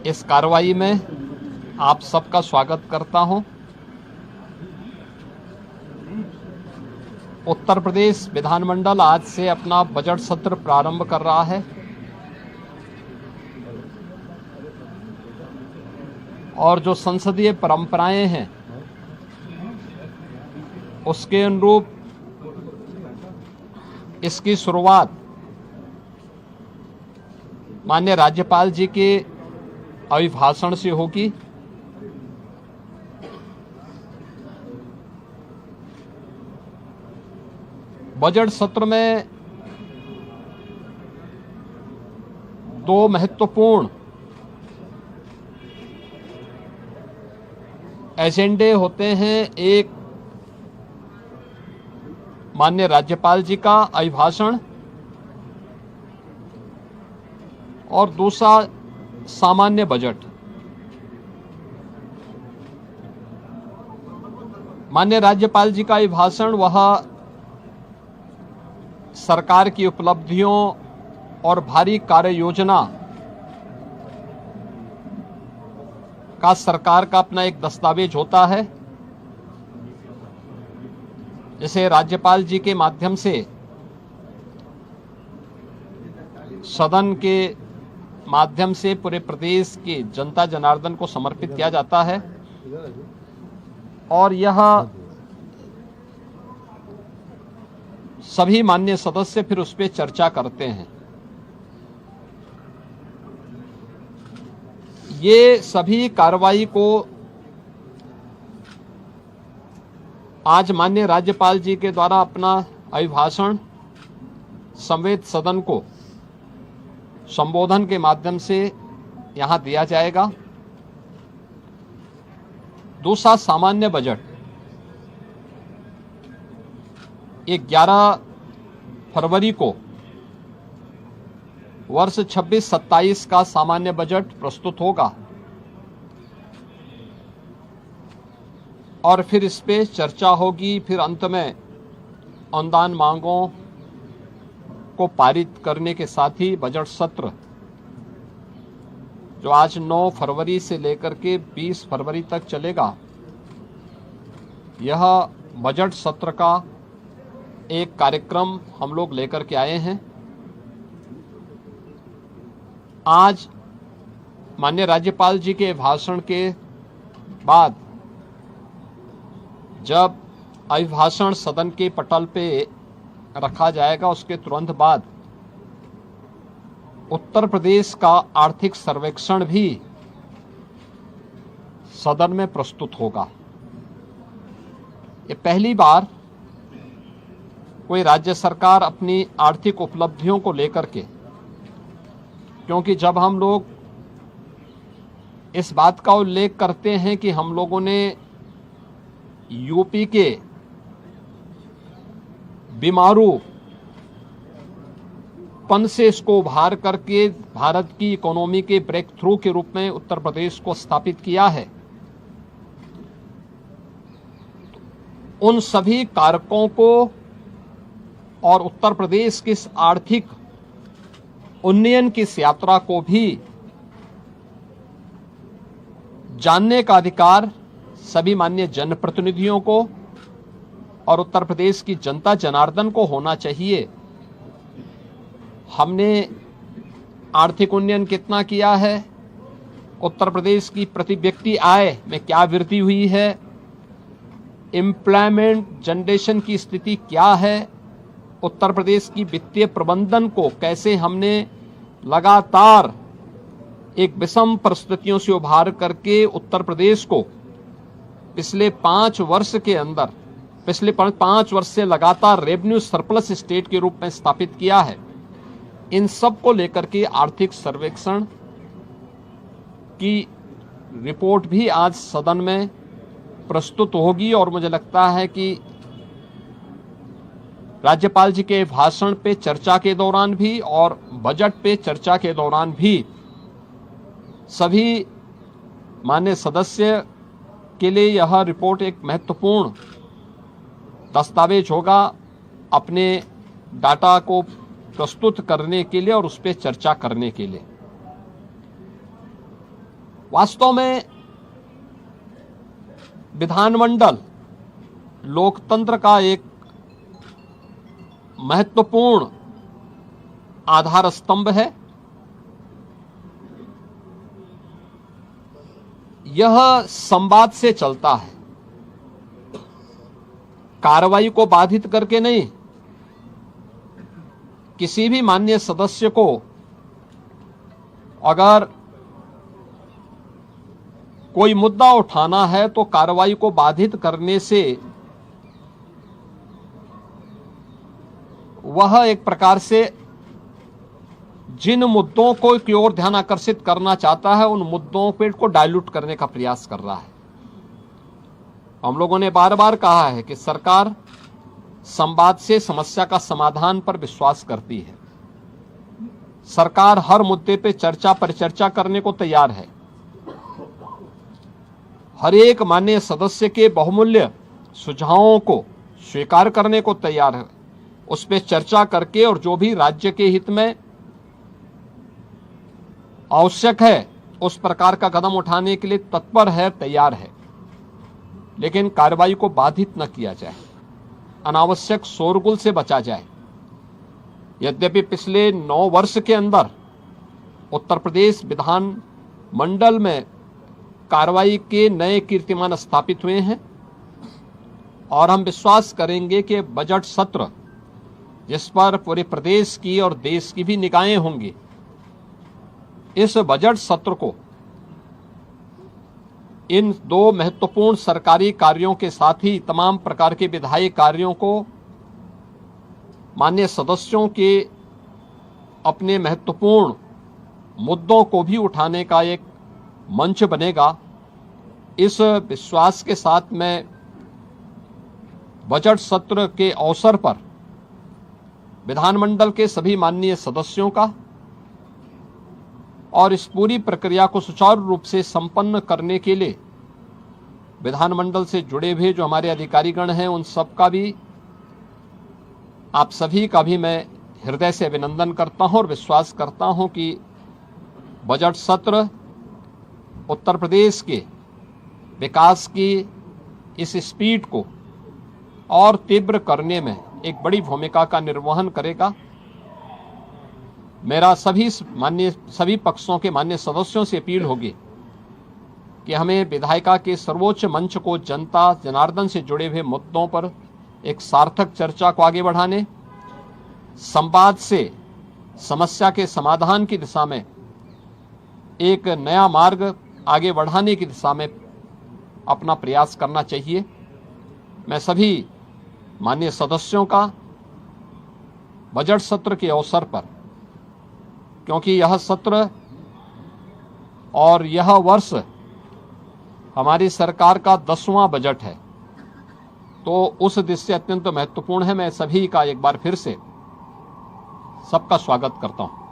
इस कार्रवाई में आप सबका स्वागत करता हूं। उत्तर प्रदेश विधानमंडल आज से अपना बजट सत्र प्रारंभ कर रहा है और जो संसदीय परंपराएं हैं उसके अनुरूप इसकी शुरुआत माननीय राज्यपाल जी के अभिभाषण से होगी। बजट सत्र में दो महत्वपूर्ण एजेंडे होते हैं। एक माननीय राज्यपाल जी का अभिभाषण और दूसरा सामान्य बजट। माननीय राज्यपाल जी का अभिभाषण वह सरकार की उपलब्धियों और भारी कार्य योजना का सरकार का अपना एक दस्तावेज होता है, जिसे राज्यपाल जी के माध्यम से सदन के माध्यम से पूरे प्रदेश की जनता जनार्दन को समर्पित किया जाता है और यह सभी माननीय सदस्य फिर उस पर चर्चा करते हैं। ये सभी कार्रवाई को आज माननीय राज्यपाल जी के द्वारा अपना अभिभाषण संवेद सदन को संबोधन के माध्यम से यहां दिया जाएगा। दूसरा सामान्य बजट 11 फरवरी को वर्ष 26-27 का सामान्य बजट प्रस्तुत होगा और फिर इस पे चर्चा होगी। फिर अंत में अनुदान मांगों को पारित करने के साथ ही बजट सत्र जो आज 9 फरवरी से लेकर के 20 फरवरी तक चलेगा, यह बजट सत्र का एक कार्यक्रम हम लोग लेकर के आए हैं। आज माननीय राज्यपाल जी के भाषण के बाद जब अभिभाषण सदन के पटल पे रखा जाएगा, उसके तुरंत बाद उत्तर प्रदेश का आर्थिक सर्वेक्षण भी सदन में प्रस्तुत होगा। ये पहली बार कोई राज्य सरकार अपनी आर्थिक उपलब्धियों को लेकर के, क्योंकि जब हम लोग इस बात का उल्लेख करते हैं कि हम लोगों ने यूपी के बीमारू पन से इसको उभार करके भारत की इकोनॉमी के ब्रेक थ्रू के रूप में उत्तर प्रदेश को स्थापित किया है, उन सभी कारकों को और उत्तर प्रदेश की इस आर्थिक उन्नयन की इस यात्रा को भी जानने का अधिकार सभी माननीय जनप्रतिनिधियों को और उत्तर प्रदेश की जनता जनार्दन को होना चाहिए। हमने आर्थिक उन्नयन कितना किया है, उत्तर प्रदेश की प्रति व्यक्ति आय में क्या वृद्धि हुई है, एम्प्लॉयमेंट जनरेशन की स्थिति क्या है, उत्तर प्रदेश की वित्तीय प्रबंधन को कैसे हमने लगातार एक विषम परिस्थितियों से उभार करके उत्तर प्रदेश को पिछले 5 वर्ष के अंदर, पिछले 5 वर्ष से लगातार रेवेन्यू सरप्लस स्टेट के रूप में स्थापित किया है। इन सब को लेकर के आर्थिक सर्वेक्षण की रिपोर्ट भी आज सदन में प्रस्तुत होगी और मुझे लगता है कि राज्यपाल जी के भाषण पे चर्चा के दौरान भी और बजट पे चर्चा के दौरान भी सभी माननीय सदस्य के लिए यह रिपोर्ट एक महत्वपूर्ण दस्तावेज होगा अपने डाटा को प्रस्तुत करने के लिए और उस पर चर्चा करने के लिए। वास्तव में विधानमंडल लोकतंत्र का एक महत्वपूर्ण आधार स्तंभ है। यह संवाद से चलता है, कार्रवाई को बाधित करके नहीं। किसी भी माननीय सदस्य को अगर कोई मुद्दा उठाना है तो कार्रवाई को बाधित करने से वह एक प्रकार से जिन मुद्दों को की ओर ध्यान आकर्षित करना चाहता है उन मुद्दों पे को डाइल्यूट करने का प्रयास कर रहा है। हम लोगों ने बार बार कहा है कि सरकार संवाद से समस्या का समाधान पर विश्वास करती है। सरकार हर मुद्दे पे चर्चा परिचर्चा करने को तैयार है। हर एक माननीय सदस्य के बहुमूल्य सुझावों को स्वीकार करने को तैयार है, उस पर चर्चा करके और जो भी राज्य के हित में आवश्यक है उस प्रकार का कदम उठाने के लिए तत्पर है, तैयार है। लेकिन कार्रवाई को बाधित न किया जाए, अनावश्यक शोरगुल से बचा जाए। यद्यपि पिछले 9 वर्ष के अंदर उत्तर प्रदेश विधान मंडल में कार्रवाई के नए कीर्तिमान स्थापित हुए हैं और हम विश्वास करेंगे कि बजट सत्र जिस पर पूरे प्रदेश की और देश की भी निगाहें होंगी, इस बजट सत्र को इन 2 महत्वपूर्ण सरकारी कार्यों के साथ ही तमाम प्रकार के विधायी कार्यों को माननीय सदस्यों के अपने महत्वपूर्ण मुद्दों को भी उठाने का एक मंच बनेगा। इस विश्वास के साथ मैं बजट सत्र के अवसर पर विधानमंडल के सभी माननीय सदस्यों का और इस पूरी प्रक्रिया को सुचारू रूप से संपन्न करने के लिए विधानमंडल से जुड़े हुए जो हमारे अधिकारीगण हैं उन सब का भी, आप सभी का भी मैं हृदय से अभिनंदन करता हूं और विश्वास करता हूं कि बजट सत्र उत्तर प्रदेश के विकास की इस स्पीड को और तीव्र करने में एक बड़ी भूमिका का निर्वहन करेगा। मेरा सभी पक्षों के माननीय सदस्यों से अपील होगी कि हमें विधायिका के सर्वोच्च मंच को जनता जनार्दन से जुड़े हुए मुद्दों पर एक सार्थक चर्चा को आगे बढ़ाने, संवाद से समस्या के समाधान की दिशा में एक नया मार्ग आगे बढ़ाने की दिशा में अपना प्रयास करना चाहिए। मैं सभी माननीय सदस्यों का बजट सत्र के अवसर पर, क्योंकि यह सत्र और यह वर्ष हमारी सरकार का 10वां बजट है, तो उस दृष्टि से अत्यंत महत्वपूर्ण है। मैं सभी का एक बार फिर से सबका स्वागत करता हूं।